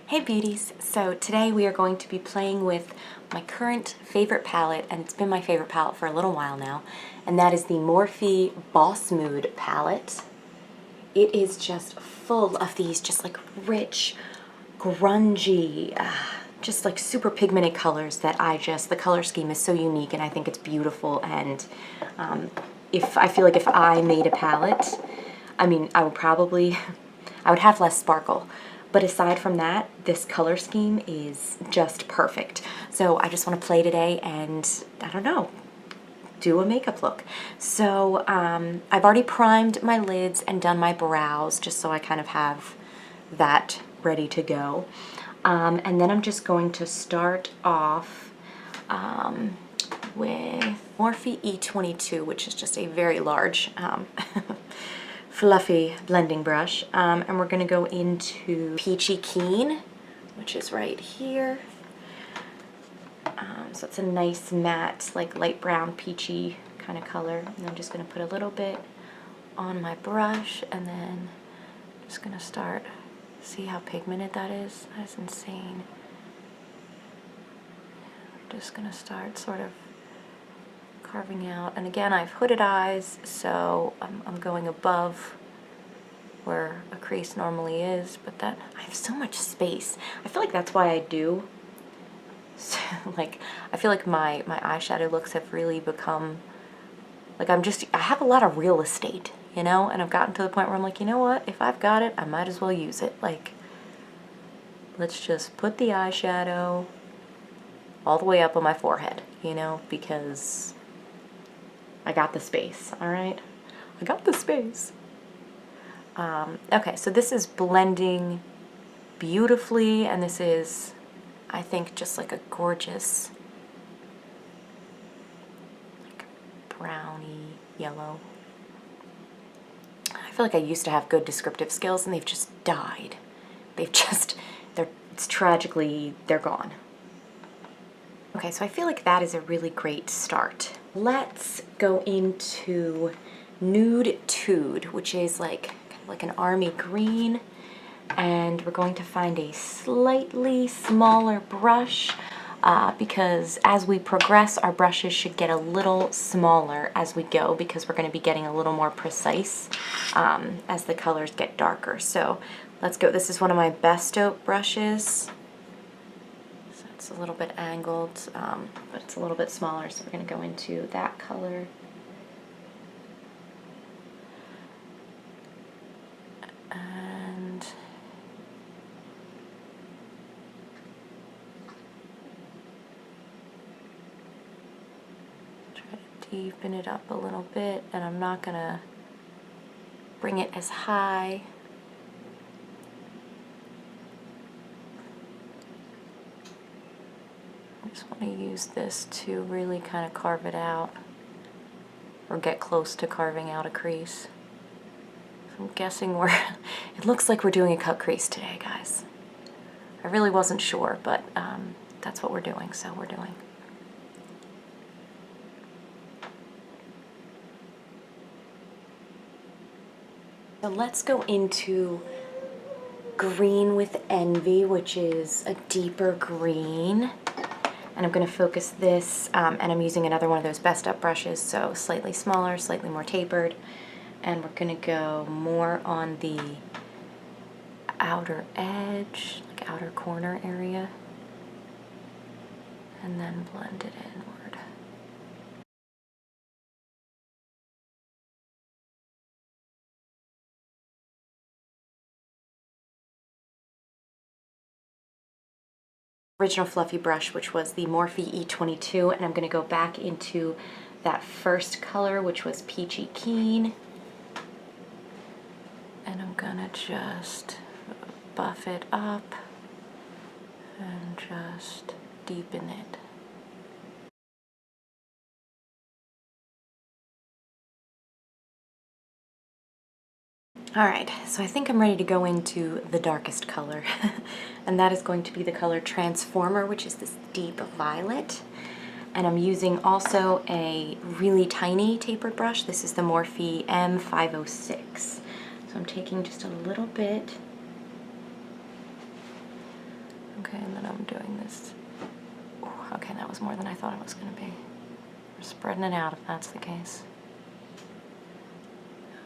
Hey beauties! So today we are going to be playing with my current favorite palette, and it's been my favorite palette for a little while now, and that is the Morphe Bossmood palette. It is just full of these just like rich, grungy, just like super pigmented colors that the color scheme is so unique and I think it's beautiful. And I feel like if I made a palette, I mean, I would have less sparkle. But aside from that, this color scheme is just perfect. So I just want to play today and, I don't know, do a makeup look. So I've already primed my lids and done my brows just so I kind of have that ready to go. And then I'm just going to start off with Morphe E22, which is just a very large fluffy blending brush, and we're going to go into Peachy Keen, which is right here. So it's a nice matte, like light brown peachy kind of color. And I'm just going to put a little bit on my brush, and then just going to start. See how pigmented that is? That is insane. I'm just going to start sort of carving out, and again I have hooded eyes, so I'm going above where a crease normally is, but that I have so much space. I feel like that's why I do. So, like, I feel like my eyeshadow looks have really become like I have a lot of real estate, you know, and I've gotten to the point where I'm like, you know what, if I've got it, I might as well use it. Like, let's just put the eyeshadow all the way up on my forehead, you know, because I got the space, all right? I got the space. Okay, so this is blending beautifully, and this is, I think, just like a gorgeous, like, browny yellow. I feel like I used to have good descriptive skills, and they've just died. It's tragically, they're gone. Okay, so I feel like that is a really great start. Let's go into Nude, which is like kind of like an army green, and we're going to find a slightly smaller brush because as we progress, our brushes should get a little smaller as we go, because we're going to be getting a little more precise as the colors get darker. So let's go. This is one of my Bestope brushes. It's a little bit angled, but it's a little bit smaller, so we're going to go into that color. And try to deepen it up a little bit, and I'm not going to bring it as high. I just want to use this to really kind of carve it out, or get close to carving out a crease. So I'm guessing it looks like we're doing a cut crease today, guys. I really wasn't sure, but that's what we're doing, so we're doing. So let's go into Green with Envy, which is a deeper green. And I'm going to focus this, and I'm using another one of those Bestope brushes, so slightly smaller, slightly more tapered. And we're going to go more on the outer edge, like outer corner area, and then blend it inward. Original fluffy brush, which was the Morphe E22, and I'm going to go back into that first color, which was Peachy Keen, and I'm going to just buff it up and just deepen it. Alright, so I think I'm ready to go into the darkest color, and that is going to be the color Transformer, which is this deep violet. And I'm using also a really tiny tapered brush. This is the Morphe M506. So I'm taking just a little bit Okay, and then I'm doing this. Ooh, okay, that was more than I thought it was going to be. We're spreading it out if that's the case.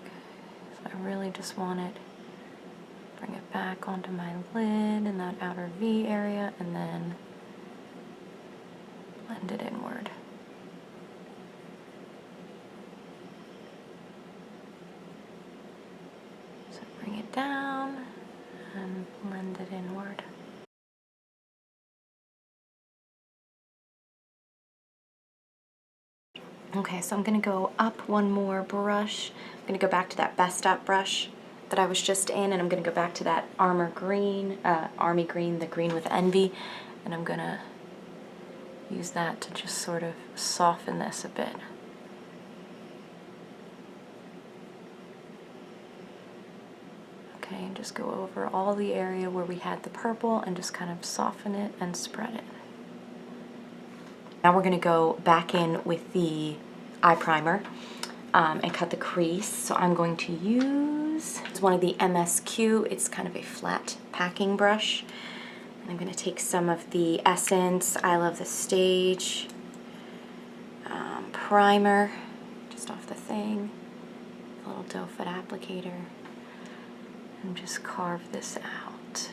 Okay, so I really just want it, bring it back onto my lid in that outer V area, and then blend it inward. So bring it down and blend it inward. Okay, so I'm going to go up one more brush. I'm going to go back to that Bestope brush that I was just in, and I'm going to go back to that Army Green, the green with envy, and I'm going to use that to just sort of soften this a bit. Okay, and just go over all the area where we had the purple and just kind of soften it and spread it. Now we're going to go back in with the eye primer and cut the crease. So I'm going to use one of the MSQ. It's kind of a flat packing brush. And I'm going to take some of the Essence I Love the Stage primer just off the thing, a little doe foot applicator, and just carve this out.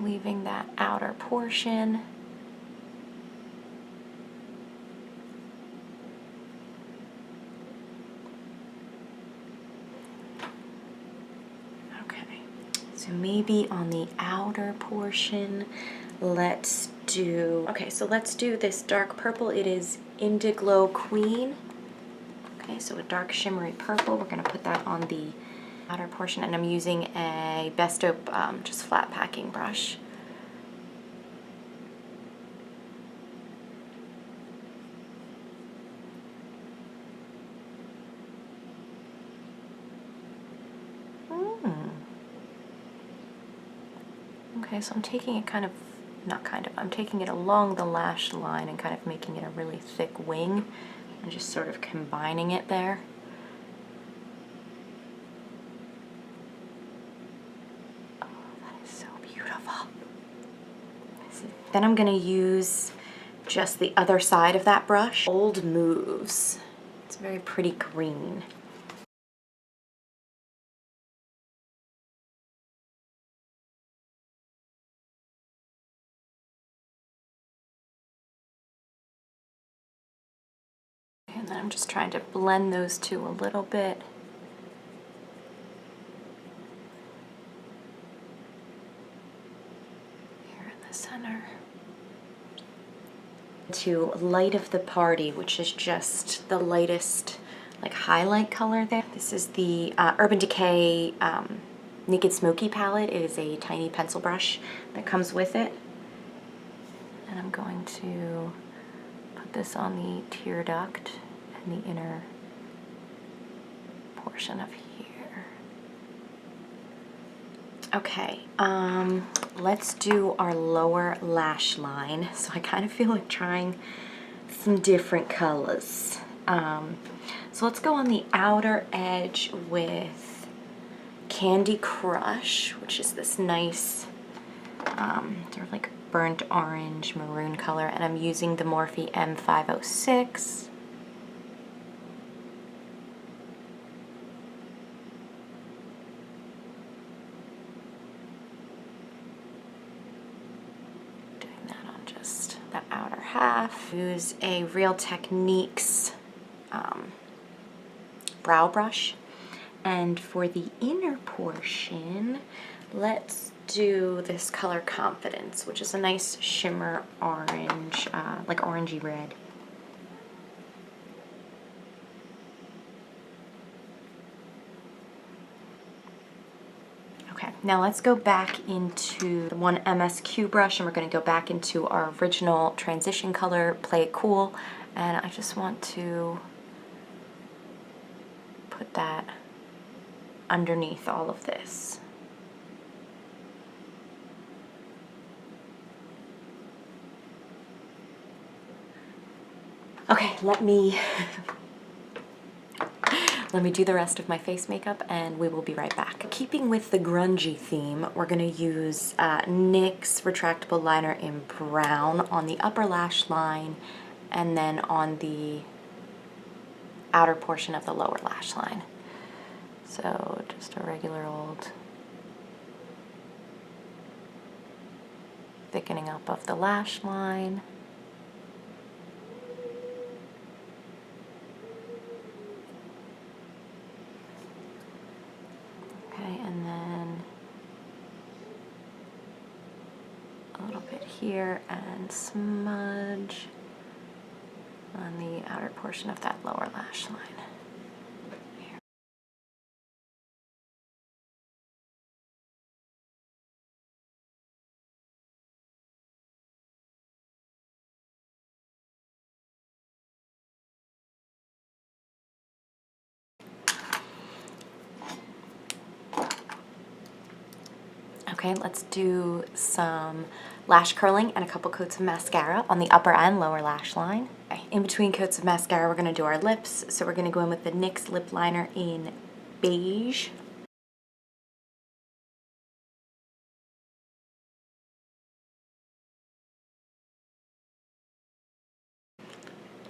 Leaving that outer portion. Okay, so maybe on the outer portion, let's do, okay, so let's do this dark purple. It is Indiglo Queen. Okay, so a dark shimmery purple. We're going to put that on the outer portion, and I'm using a Bestope just flat packing brush. Okay, so I'm taking it kind of, I'm taking it along the lash line and kind of making it a really thick wing and just sort of combining it there. Then I'm going to use just the other side of that brush. Old Moves. It's a very pretty green. And then I'm just trying to blend those two a little bit. Here in the center. To Light of the Party, which is just the lightest like highlight color there. This is the Urban Decay Naked Smoky palette. It is a tiny pencil brush that comes with it. And I'm going to put this on the tear duct and the inner portion of here. Okay, let's do our lower lash line. So I kind of feel like trying some different colors. So let's go on the outer edge with Candy Crush, which is this nice sort of like burnt orange maroon color, and I'm using the Morphe M506. The outer half. Use a Real Techniques brow brush, and for the inner portion, let's do this color Confidence, which is a nice shimmer orange, like orangey red. Okay, now let's go back into the one MSQ brush, and we're going to go back into our original transition color, Play It Cool, and I just want to put that underneath all of this. Okay, let me do the rest of my face makeup and we will be right back. Keeping with the grungy theme, we're gonna use NYX retractable liner in brown on the upper lash line and then on the outer portion of the lower lash line. So just a regular old thickening up of the lash line. Okay, and then a little bit here and smudge on the outer portion of that lower lash line. Okay, let's do some lash curling and a couple coats of mascara on the upper and lower lash line. Okay, in between coats of mascara, we're gonna do our lips. So we're gonna go in with the NYX lip liner in Beige.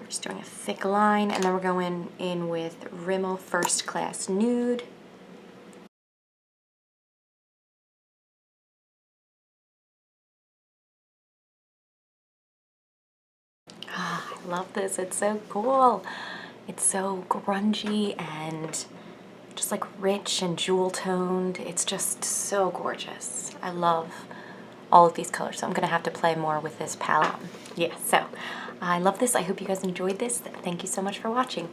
We're just doing a thick line, and then we're going in with Rimmel First Class Nude. Ah, I love this, it's so cool. It's so grungy and just like rich and jewel toned. It's just so gorgeous. I love all of these colors, so I'm gonna have to play more with this palette. Yeah, so I love this. I hope you guys enjoyed this. Thank you so much for watching.